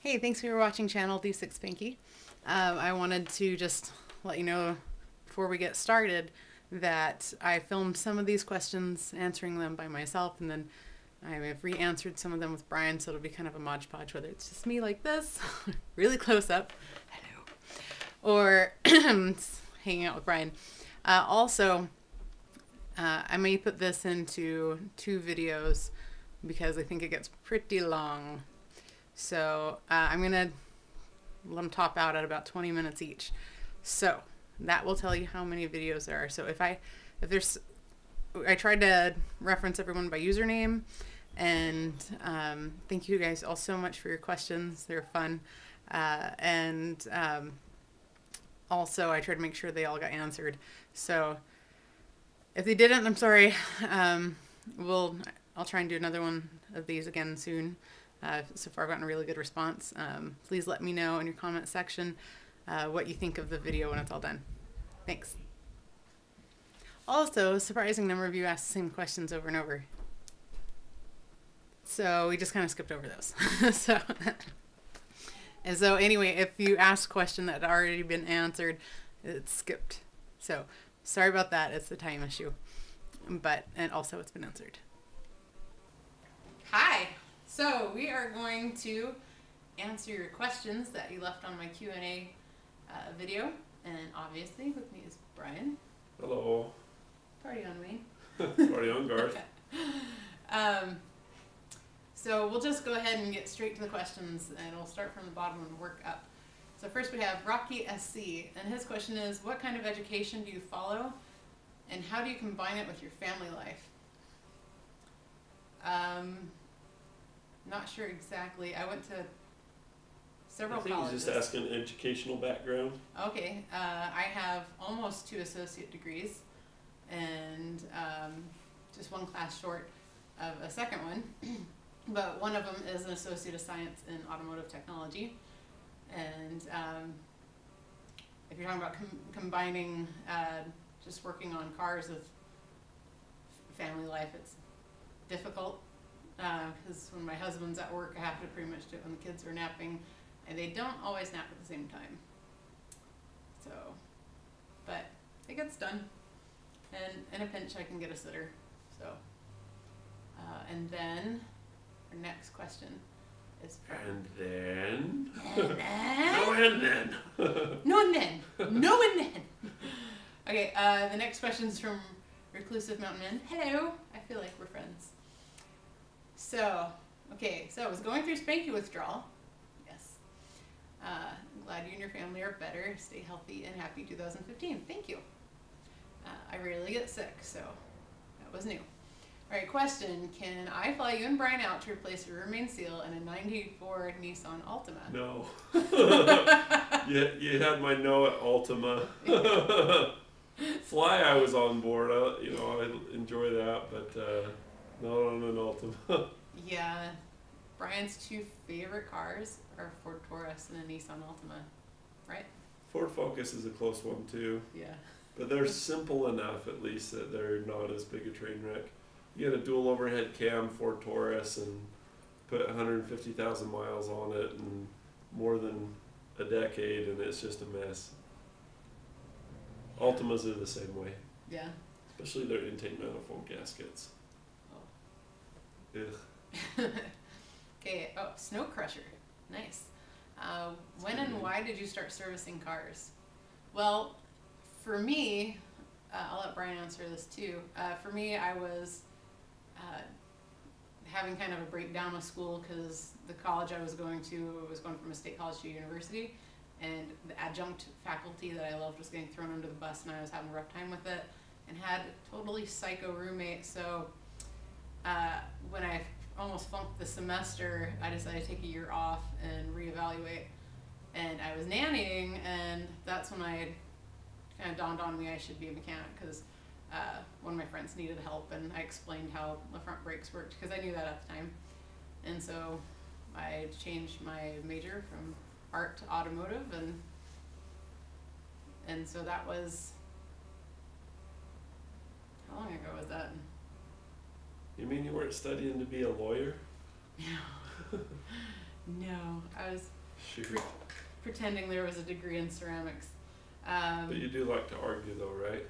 Hey, thanks for watching channel D6 Pinky. I wanted to just let you know before we get started that I filmed some of these questions, answering them by myself, and then I have re-answered some of them with Brian, so it'll be kind of a Mod Podge, whether it's just me like this, really close up, hello, or hanging out with Brian. I may put this into 2 videos because I think it gets pretty long. So I'm going to let them top out at about 20 minutes each. So that will tell you how many videos there are. So I tried to reference everyone by username, and thank you guys all so much for your questions. They're fun. Also I tried to make sure they all got answered. So if they didn't, I'm sorry. I'll try and do another one of these again soon. So far I've gotten a really good response. Please let me know in your comment section what you think of the video when it's all done. Thanks. Also, a surprising number of you asked the same questions over and over. So we just kind of skipped over those. So anyway, if you asked a question that had already been answered, it's skipped. So sorry about that. It's the time issue. And also it's been answered. Hi. So we are going to answer your questions that you left on my Q&A video, and obviously with me is Brian. Hello. Party on, Wayne. Party on, Garth. So we'll just go ahead and get straight to the questions, and we'll start from the bottom and work up. So first we have Rocky SC, and his question is, what kind of education do you follow, and how do you combine it with your family life? Not sure exactly. I went to several colleges. I think he's just asking educational background. Okay. I have almost 2 associate degrees, and just 1 class short of a second one. But one of them is an Associate of Science in Automotive Technology. And if you're talking about combining just working on cars with family life, it's difficult. Because when my husband's at work, I have to pretty much do it when the kids are napping, and they don't always nap at the same time. So, but it gets done, and in a pinch I can get a sitter. So, and then our next question is from... And then... And then... No and then. No and then. No and then. Okay, the next question is from Reclusive Mountain Man. Hello. I feel like we're friends. So, okay, so I was going through Spanky withdrawal. Yes. I'm glad you and your family are better. Stay healthy and happy 2015. Thank you. I rarely get sick, so that was new. All right, question. Can I fly you and Brian out to replace your rear main seal in a 94 Nissan Altima? No. You had my no at Altima. Fly, I was on board. I enjoy that, but not on an Altima. Yeah, Brian's 2 favorite cars are Ford Taurus and a Nissan Altima, right? Ford Focus is a close one too. Yeah. But they're simple enough, at least, that they're not as big a train wreck. You get a dual overhead cam Ford Taurus and put 150,000 miles on it and more than a decade, and it's just a mess. Altimas are the same way. Yeah. Especially their intake manifold gaskets. Oh. Ugh. Okay, oh, Snow Crusher. Nice. When and why did you start servicing cars? Well, for me, I'll let Brian answer this too. For me, I was having kind of a breakdown with school because the college I was going to was going from a state college to a university, and the adjunct faculty that I loved was getting thrown under the bus, and I was having a rough time with it, and had a totally psycho roommate. So when I almost flunked the semester, I decided to take a year off and reevaluate. And I was nannying, and that's when I kind of dawned on me I should be a mechanic, because one of my friends needed help, and I explained how the front brakes worked because I knew that at the time. And so I changed my major from art to automotive, and so that was, how long ago was that? You mean you weren't studying to be a lawyer? Yeah. No, I was Shoot. pretending there was a degree in ceramics. But you do like to argue though, right?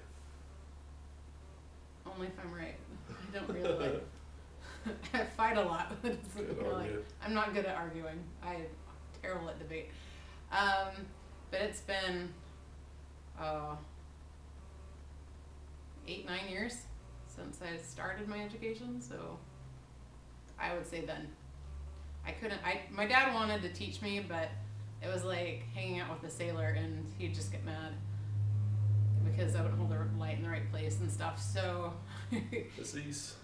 Only if I'm right. I don't really like. I fight a lot. I'm not good at arguing. I'm terrible at debate. But it's been 8-9 years since I started my education, so I would say then. My dad wanted to teach me, but it was like hanging out with a sailor and he'd just get mad because I wouldn't hold the light in the right place and stuff. So Disease.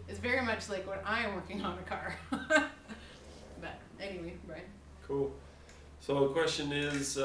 it's very much like when I am working on a car. But anyway, Brian. Cool. So the question is,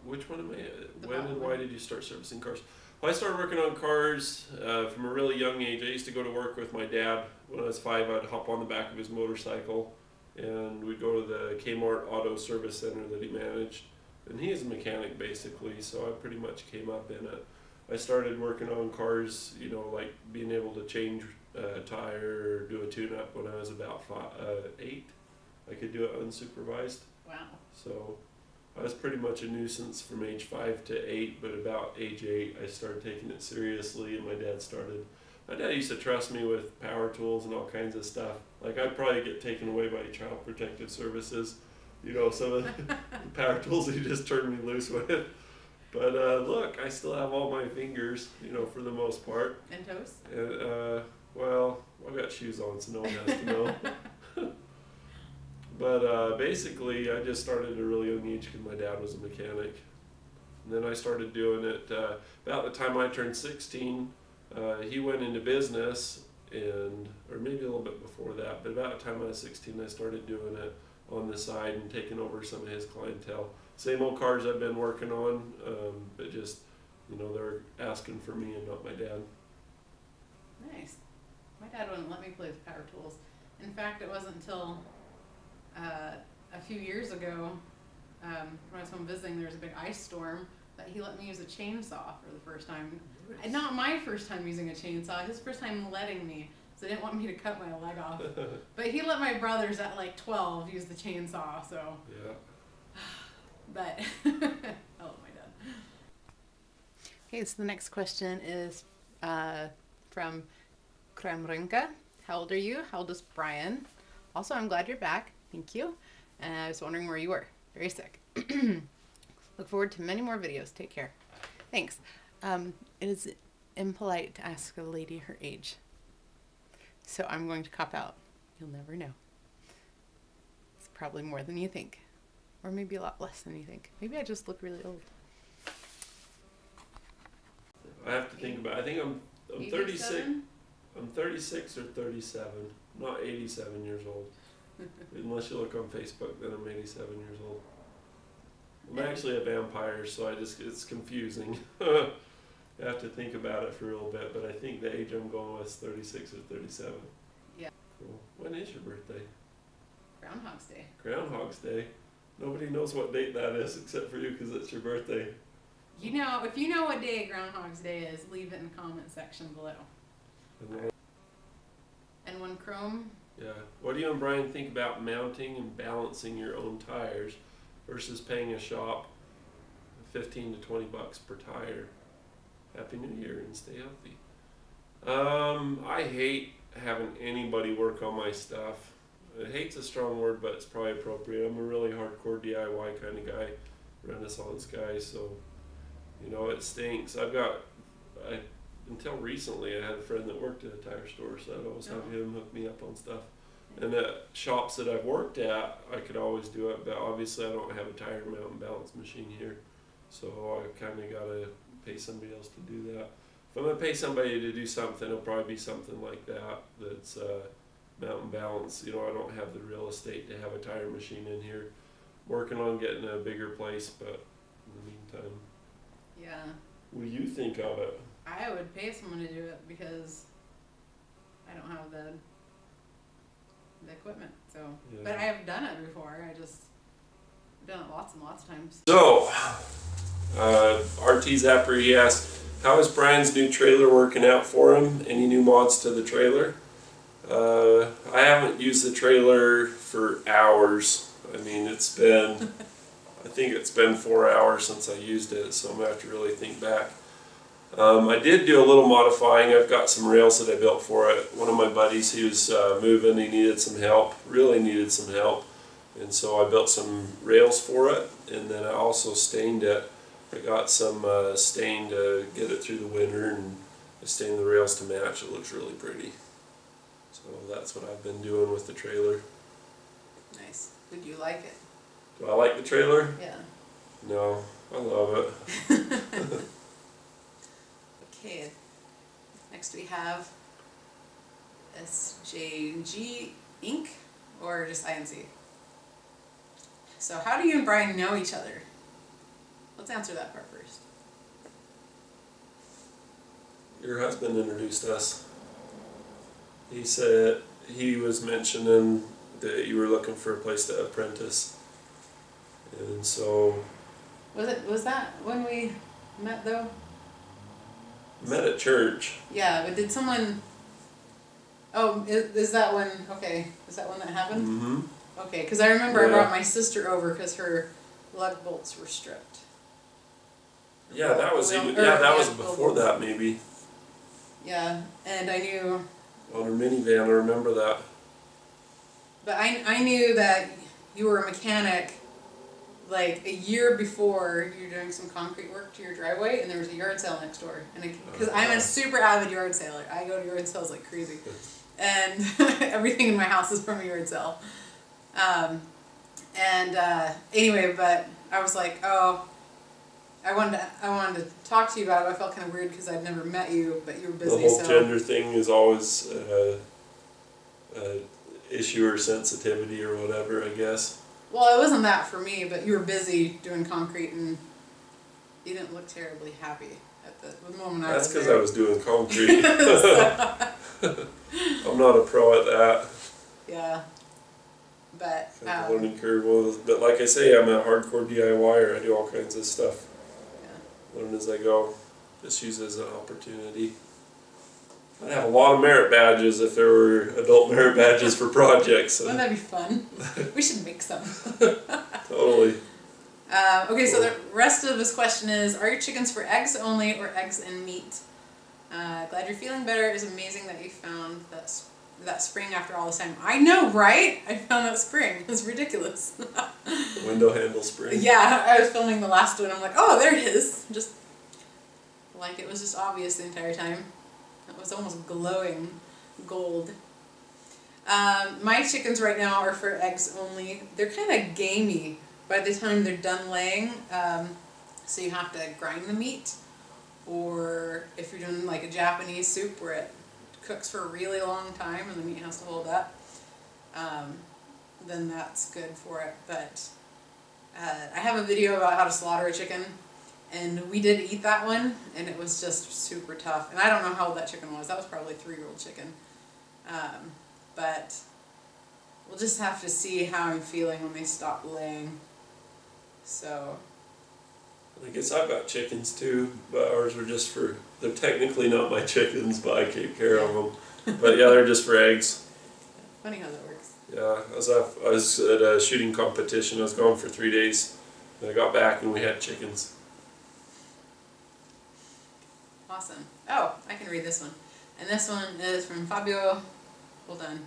which one am I, when and why did you start servicing cars? Well, I started working on cars from a really young age. I used to go to work with my dad. When I was 5, I'd hop on the back of his motorcycle and we'd go to the Kmart Auto Service Center that he managed. And he is a mechanic basically, so I pretty much came up in it. I started working on cars, you know, like being able to change a tire or do a tune-up when I was about 8. I could do it unsupervised. Wow. So I was pretty much a nuisance from age 5 to 8, but about age 8 I started taking it seriously and my dad used to trust me with power tools and all kinds of stuff. Like I'd probably get taken away by Child Protective Services, you know, some of the power tools he just turned me loose with. But look, I still have all my fingers, you know, for the most part. And toes? And, well, I've got shoes on, so no one has to know. But basically, I just started at a really young age because my dad was a mechanic. And then I started doing it about the time I turned 16. He went into business, or maybe a little bit before that, but about the time I was 16, I started doing it on the side and taking over some of his clientele. Same old cars I've been working on, but just, you know, they're asking for me and not my dad. Nice. My dad wouldn't let me play with power tools. In fact, it wasn't until a few years ago, when I was home visiting, there was a big ice storm, that he let me use a chainsaw for the first time. Nice. Not my first time using a chainsaw, his first time letting me. So he didn't want me to cut my leg off. But he let my brothers at like 12 use the chainsaw, so. Yeah. But I love my dad. Okay, so the next question is from Kremrinka. How old are you? How old is Brian? Also, I'm glad you're back. Thank you. And I was wondering where you were. Very sick. Look forward to many more videos. Take care. Thanks. It is impolite to ask a lady her age. So I'm going to cop out. You'll never know. It's probably more than you think. Or maybe a lot less than you think. Maybe I just look really old. I have to think about it. I think I'm 36. I'm 36 or 37. I'm not 87 years old. Unless you look on Facebook, then I'm 87 years old. I'm actually a vampire, so it's confusing. You have to think about it for a little bit, but I think the age I'm going with is 36 or 37. Yeah. Cool. When is your birthday? Groundhog's Day. Groundhog's Day. Nobody knows what date that is except for you because it's your birthday. You know, if you know what day Groundhog's Day is, leave it in the comment section below. And when Chrome? Yeah. What do you and Brian think about mounting and balancing your own tires versus paying a shop $15 to $20 per tire? Happy New Year and stay healthy. I hate having anybody work on my stuff. Hate's a strong word, but it's probably appropriate. I'm a really hardcore DIY kind of guy, Renaissance guy, so, you know, it stinks. Until recently, I had a friend that worked at a tire store, so I'd always have him hook me up on stuff. And at shops that I've worked at, I could always do it, but obviously I don't have a tire mount and balance machine here, so I kind of got to pay somebody else to do that. If I'm going to pay somebody to do something, it'll probably be something like that, that's mount and balance. You know, I don't have the real estate to have a tire machine in here. Working on getting a bigger place, but in the meantime. Yeah. What do you think of it? I would pay someone to do it because I don't have the equipment, so. Yeah. But I have done it before. I've done it lots and lots of times. So, RT Zapper, he asked, how is Brian's new trailer working out for him? Any new mods to the trailer? I haven't used the trailer for hours. I mean, it's been, I think it's been 4 hours since I used it, so I'm going to have to really think back. I did do a little modifying. I've got some rails that I built for it. One of my buddies, he was moving, he needed some help, really needed some help. And so I built some rails for it, and then I also stained it. I got some stain to get it through the winter, and I stained the rails to match. It looks really pretty. So that's what I've been doing with the trailer. Nice. Did you like it? Do I like the trailer? Yeah. No, I love it. Okay. Next we have SJG Inc. or just INC. So how do you and Brian know each other? Let's answer that part first. Your husband introduced us. He said he was mentioning that you were looking for a place to apprentice, and so. Was that when we met though? Met at church. Yeah, but did someone? Oh, is that when? Okay, is that when that happened? Mm-hmm. Okay, because I remember I Yeah. brought my sister over because her lug bolts were stripped. Yeah, that was Well, even. or- Yeah, that yeah, was well, before that maybe. Yeah, and I knew, On her minivan, I remember that. but I knew that you were a mechanic like a year before you were doing some concrete work to your driveway, and there was a yard sale next door. And because I'm a super avid yard sailor, I go to yard sales like crazy, and everything in my house is from a yard sale. Anyway, but I was like, oh, I wanted to talk to you about it. I felt kind of weird because I'd never met you, but you were busy. The whole so gender thing is always issue or sensitivity or whatever, I guess. well, it wasn't that for me, but you were busy doing concrete and you didn't look terribly happy at the moment I was That's because there. I was doing concrete. I'm not a pro at that. Yeah, but Kind of learning curve was, but like I say, I'm a hardcore DIYer. I do all kinds of stuff. yeah. Learn as I go. Just use it as an opportunity. I'd have a lot of merit badges if there were adult merit badges for projects. Wouldn't that be fun? We should make some. Totally. Okay, so the rest of this question is, are your chickens for eggs only or eggs and meat? Glad you're feeling better. It's amazing that you found that spring after all this time. I know, right? I found that spring. It's ridiculous. Window handle spring. Yeah, I was filming the last one. I'm like, oh, there it is. Just like it was just obvious the entire time. It was almost glowing gold. My chickens right now are for eggs only. They're kind of gamey by the time they're done laying. So you have to grind the meat, or if you're doing like a Japanese soup where it cooks for a really long time and the meat has to hold up, then that's good for it. But I have a video about how to slaughter a chicken, and we did eat that one, and it was just super tough. And I don't know how old that chicken was. That was probably a 3-year-old chicken. But we'll just have to see how I'm feeling when they stop laying. So. I guess I've got chickens too, but ours are just for, they're technically not my chickens, but I take care of them. But yeah, they're just for eggs. Funny how that works. Yeah, I was at a shooting competition. I was gone for 3 days. And I got back and we had chickens. Awesome. Oh, I can read this one. And this one is from Fabio. Hold on.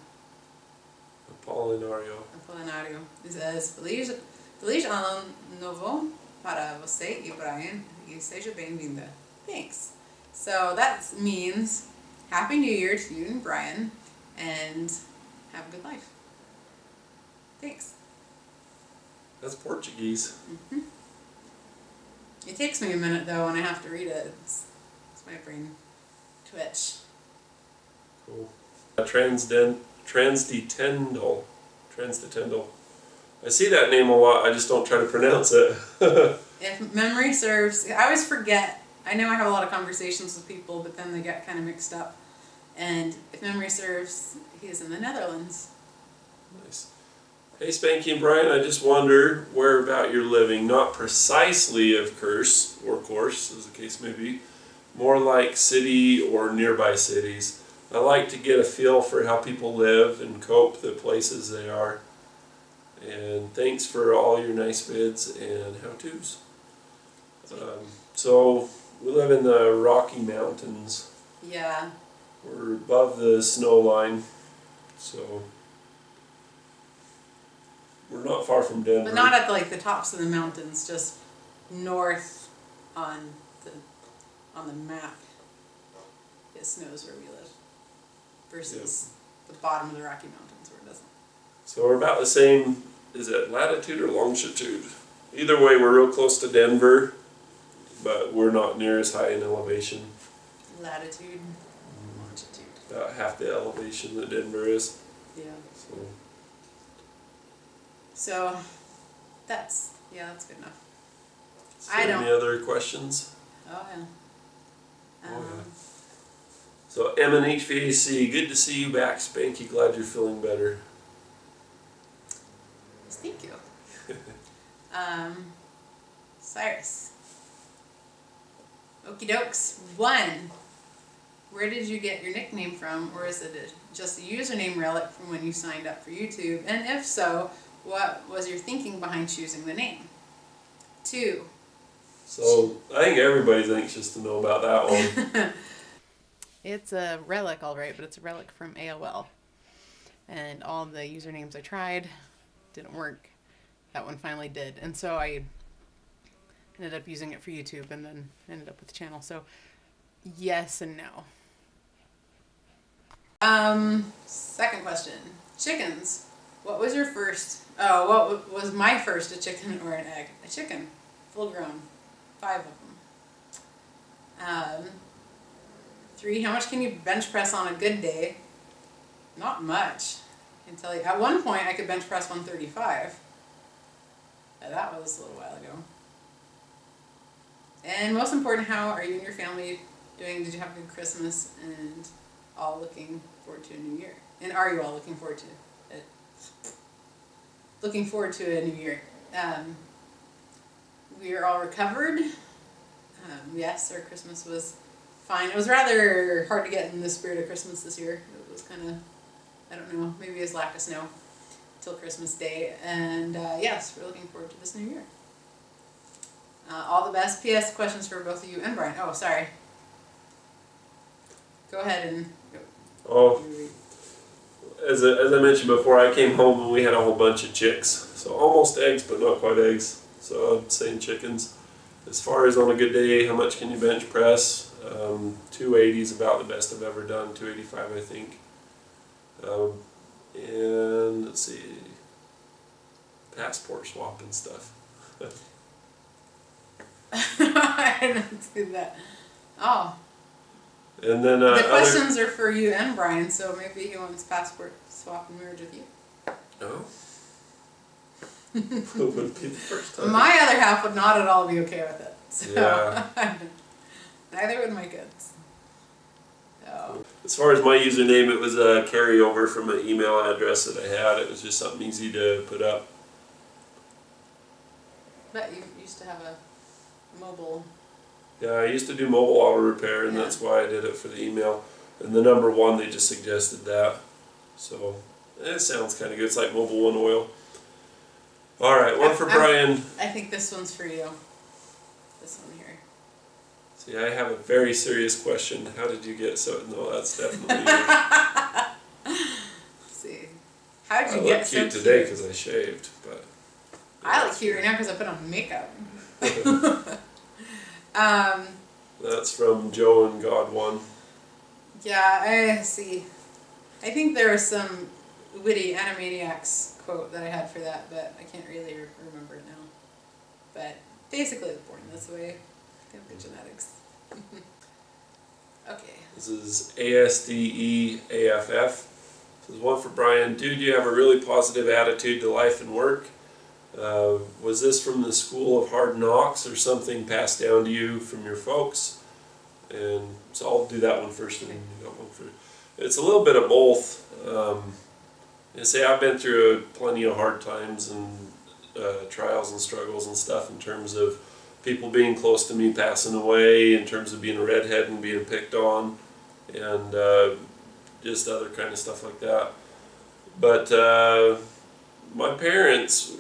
Apolinario. Apolinario. It says, Feliz Ano Novo para você e Brian. E seja bem-vinda. Thanks. So that means Happy New Year to you and Brian, and have a good life. Thanks. That's Portuguese. Mm-hmm. It takes me a minute though when I have to read it. It's my brain twitch. Cool. Transdetendal. I see that name a lot. I just don't try to pronounce it. If memory serves, I always forget. I know I have a lot of conversations with people, but then they get kind of mixed up. And if memory serves, he is in the Netherlands. Nice. Hey Spanky and Brian, I just wonder where about you're living. Not precisely, of course, or course, as the case may be. More like city or nearby cities. I like to get a feel for how people live and cope the places they are. And thanks for all your nice vids and how-tos. So we live in the Rocky Mountains. Yeah. We're above the snow line, so we're not far from Denver. But not at like the tops of the mountains, just north on the map. It snows where we live versus the bottom of the Rocky Mountains where it doesn't. So we're about the same, is it latitude or longitude? Either way, we're real close to Denver, but we're not near as high in elevation. Latitude, longitude. About half the elevation that Denver is. Yeah. So that's good enough. Any other questions? Oh yeah. Oh yeah. So M and HVAC, good to see you back, Spanky. Glad you're feeling better. Thank you. Cyrus. Okie dokes. 1. Where did you get your nickname from, or is it just a username relic from when you signed up for YouTube? And if so, what was your thinking behind choosing the name? 2. So I think everybody's anxious to know about that one. It's a relic, all right, but it's a relic from AOL. And all the usernames I tried didn't work. That one finally did. And so I ended up using it for YouTube and then ended up with the channel. So yes and no. Second question. Chickens. What was your first, what was my first, a chicken or an egg? A chicken. Full grown. 5 of them. 3, how much can you bench press on a good day? Not much. I can tell you. At one point I could bench press 135. That was a little while ago. And most important, how are you and your family doing? Did you have a good Christmas and all looking forward to a new year? And are you all looking forward to it? Looking forward to a new year. We are all recovered. Yes, our Christmas was fine. It was rather hard to get in the spirit of Christmas this year. It was kind of, I don't know, maybe it was lack of snow till Christmas Day. And yes, we're looking forward to this new year. All the best. P.S. questions for both of you and Brian. Oh, sorry. Go ahead and go. Oh, as I mentioned before, I came home and we had a whole bunch of chicks. So almost eggs, but not quite eggs. So I'm saying chickens. As far as on a good day, how much can you bench press? 280 is about the best I've ever done. 285, I think. And let's see, passport swap and stuff. I didn't see that. Oh. And then the questions are for you and Brian, so maybe he wants passport swap and marriage with you. Oh. It would be the first time. My other half would not at all be okay with it. So yeah. Neither would my kids. So. As far as my username, it was a carryover from an email address that I had. It was just something easy to put up. But you used to have a mobile. Yeah, I used to do mobile auto repair, and that's why I did it for the email. And the number 1, they just suggested that. So it sounds kind of good. It's like Mobile One Oil. All right, one for Brian. I think this one's for you. This one here. See, I have a very serious question. How did you get so? No, that's definitely yours. See, how did you get so cute? I look cute today because I shaved, but. I look cute right now because I put on makeup. That's from Joe and God One. Yeah, I see. I think there was some witty Animaniacs quote that I had for that, but I can't really remember it now. But basically, it's born this way. I have good genetics. Okay. This is ASDEAFF. This is one for Brian. Dude, you have a really positive attitude to life and work. Was this from the school of hard knocks or something passed down to you from your folks? And so I'll do that one first and then you got one for. It's a little bit of both. I've been through plenty of hard times and trials and struggles and stuff in terms of people being close to me passing away, in terms of being a redhead and being picked on, and just other kind of stuff like that. But my parents,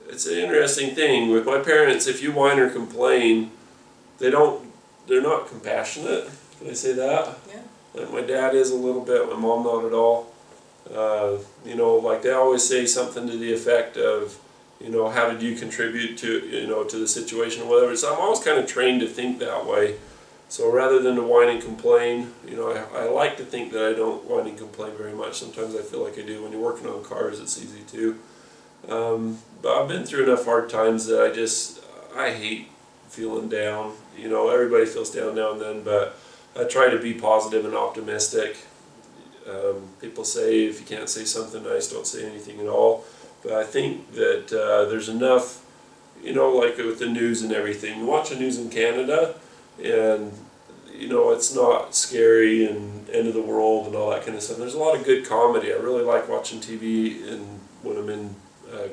it's an interesting thing with my parents. If you whine or complain, they're not compassionate. Can I say that? Yeah. Like my dad is a little bit, my mom not at all. You know, like they always say something to the effect of, you know, how did you contribute to, you know, to the situation or whatever. So I'm always kind of trained to think that way. So rather than to whine and complain, you know, I like to think that I don't whine and complain very much. Sometimes I feel like I do. When you're working on cars, it's easy to. But I've been through enough hard times that I hate feeling down. You know, everybody feels down now and then, but I try to be positive and optimistic. People say if you can't say something nice, don't say anything at all. But I think that there's enough, you know, like with the news and everything. You watch the news in Canada, and you know, it's not scary and end of the world and all that kind of stuff. There's a lot of good comedy. I really like watching TV when I'm in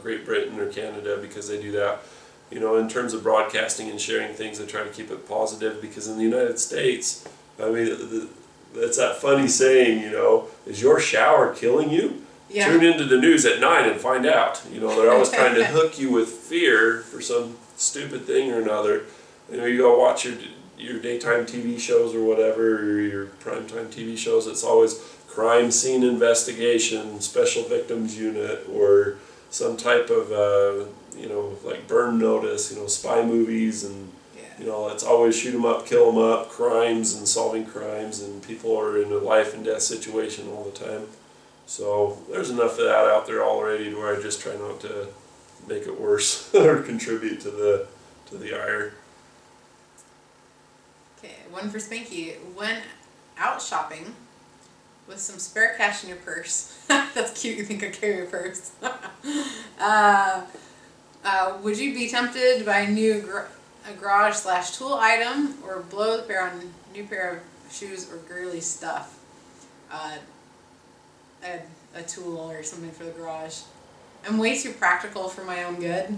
Great Britain or Canada, because they do that. You know, in terms of broadcasting and sharing things, I try to keep it positive, because in the United States, I mean, that's that funny saying, you know, is your shower killing you? Yeah. Tune into the news at 9 and find out. You know, they're always trying to hook you with fear for some stupid thing or another. You know, you go watch your daytime TV shows or whatever, or your primetime TV shows. It's always crime scene investigation, special victims unit, or some type of you know, like burn notice. You know, spy movies, and you know, it's always shoot 'em up, kill 'em up, crimes and solving crimes, and people are in a life and death situation all the time. So there's enough of that out there already to where I just try not to make it worse or contribute to the ire. Okay, one for Spanky. When out shopping with some spare cash in your purse, that's cute, you think I carry a purse. Would you be tempted by a garage/tool item, or blow the pair on a new pair of shoes or girly stuff? A tool or something for the garage. I'm way too practical for my own good.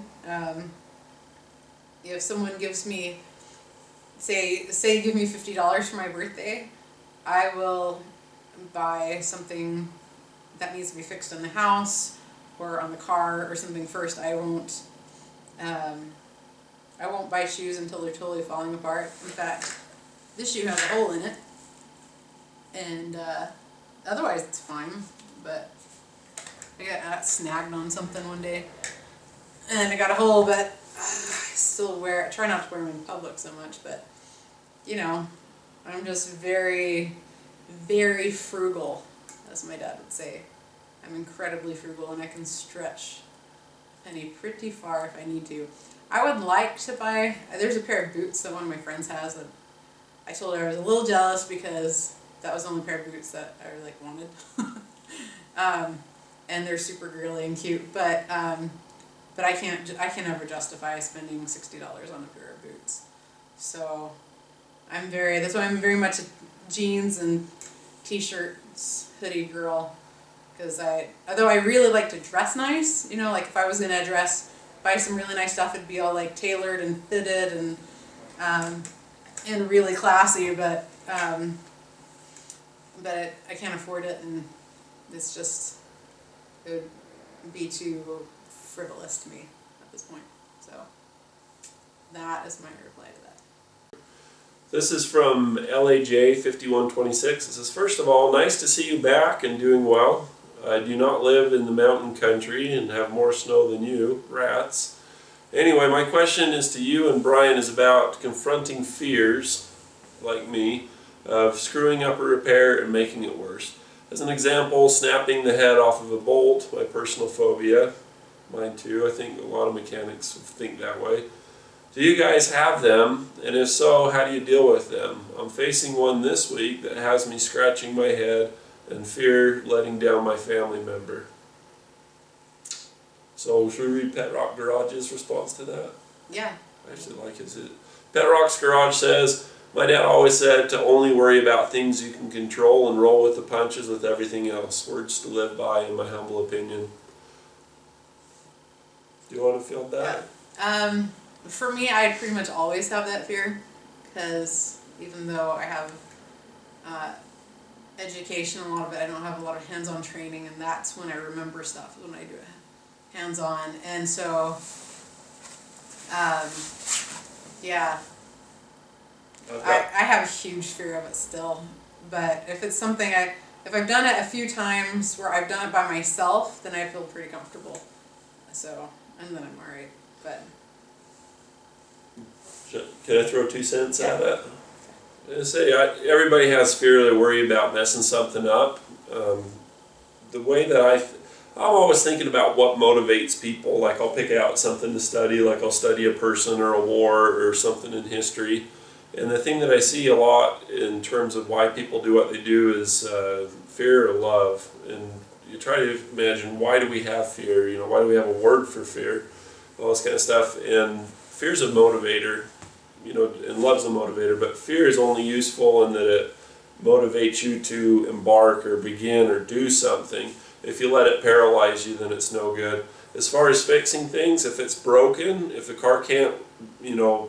If someone gives me, say give me $50 for my birthday, I will buy something that needs to be fixed in the house or on the car or something first. I won't buy shoes until they're totally falling apart. In fact, this shoe has a hole in it, and otherwise it's fine. But I got snagged on something one day, and I got a hole, but I still wear it. I try not to wear them in public so much, but you know, I'm just very, very frugal, as my dad would say. I'm incredibly frugal, and I can stretch a penny pretty far if I need to. I would like to buy, there's a pair of boots that one of my friends has that I told her I was a little jealous because that was the only pair of boots that I like wanted. And they're super girly and cute, but I can never justify spending $60 on a pair of boots. So that's why I'm very much a jeans and t-shirts, hoodie girl, because although I really like to dress nice, you know, like if I was gonna buy some really nice stuff, it'd be all like tailored and fitted and really classy, but I can't afford it, and it's just, it would be too frivolous to me at this point. So that is my reply to that. This is from LAJ5126. It says, first of all, nice to see you back and doing well. I do not live in the mountain country and have more snow than you, rats. Anyway, my question is to you and Brian is about confronting fears, like me, of screwing up a repair and making it worse. As an example, snapping the head off of a bolt, my personal phobia. Mine too. I think a lot of mechanics think that way. Do you guys have them? And if so, how do you deal with them? I'm facing one this week that has me scratching my head and fear letting down my family member. So should we read Pet Rock Garage's response to that? Yeah. I actually like his. Pet Rock's Garage says, my dad always said to only worry about things you can control and roll with the punches with everything else. Words to live by, in my humble opinion. Do you want to feel that? Yeah. For me, I pretty much always have that fear, because even though I have education, a lot of it, I don't have a lot of hands-on training, and that's when I remember stuff, when I do it hands-on. And so, yeah, I have a huge fear of it still. But if it's something if I've done it a few times where I've done it by myself, then I feel pretty comfortable. So, and then I'm alright. But can I throw 2 cents at it? I say everybody has fear. They worry about messing something up. The way that I'm always thinking about what motivates people. Like I'll pick out something to study, like I'll study a person or a war or something in history. And the thing that I see a lot in terms of why people do what they do is fear or love. And you try to imagine, why do we have fear? You know, why do we have a word for fear? All this kind of stuff. And fear's a motivator, you know, and love's a motivator. But fear is only useful in that it motivates you to embark or begin or do something. If you let it paralyze you, then it's no good. As far as fixing things, if it's broken, if the car can't, you know,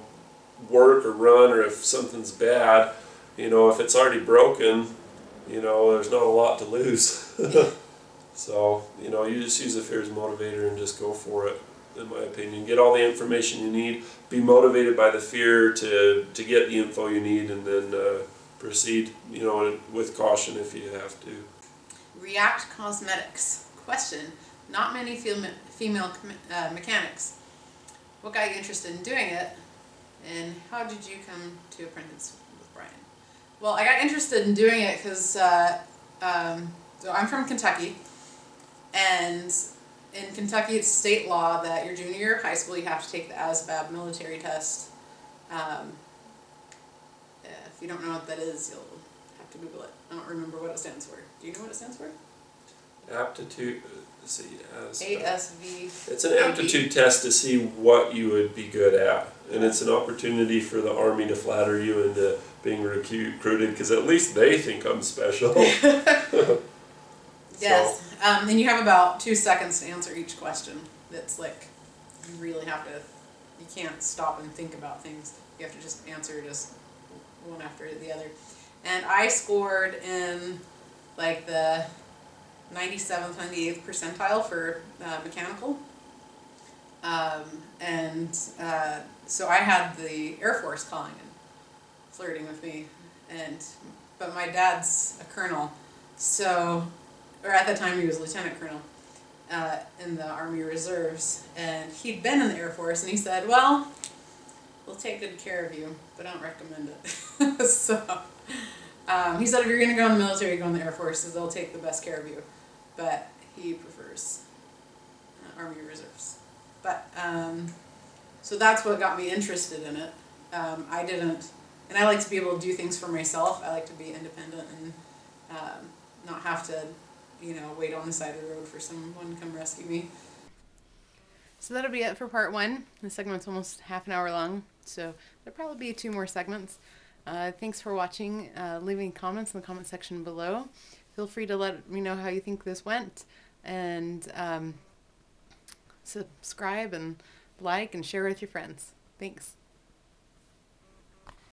work or run, or if something's bad, you know, if it's already broken, you know, there's not a lot to lose. So, you know, you just use the fear as a motivator and just go for it, in my opinion. Get all the information you need, be motivated by the fear to get the info you need, and then proceed, you know, with caution if you have to. React Cosmetics. Question: not many female mechanics. What got you interested in doing it? And how did you come to apprentice with Brian? Well, I got interested in doing it because so I'm from Kentucky, and in Kentucky it's state law that your junior year of high school you have to take the ASVAB military test. If you don't know what that is, you'll have to Google it. I don't remember what it stands for. Do you know what it stands for? Aptitude. Let's see. ASV. It's an aptitude test to see what you would be good at. And it's an opportunity for the Army to flatter you into being recruited, because at least they think I'm special. Yes. And you have about 2 seconds to answer each question. That's like, you really have to, you can't stop and think about things. You have to just answer just one after the other. And I scored in like the 97th, 98th percentile for mechanical. So I had the Air Force calling and flirting with me, but my dad's a colonel, so, or at the time he was lieutenant colonel in the Army Reserves, and he'd been in the Air Force, and he said, well, we'll take good care of you, but I don't recommend it. So he said, if you're going to go in the military, go in the Air Force, because they'll take the best care of you, but he prefers Army Reserves. But so that's what got me interested in it. I didn't, and I like to be able to do things for myself. I like to be independent and not have to, you know, wait on the side of the road for someone to come rescue me. So that'll be it for part 1. The segment's almost half an hour long, so there'll probably be 2 more segments. Thanks for watching. Leaving comments in the comment section below. Feel free to let me know how you think this went, and subscribe and like and share with your friends. Thanks.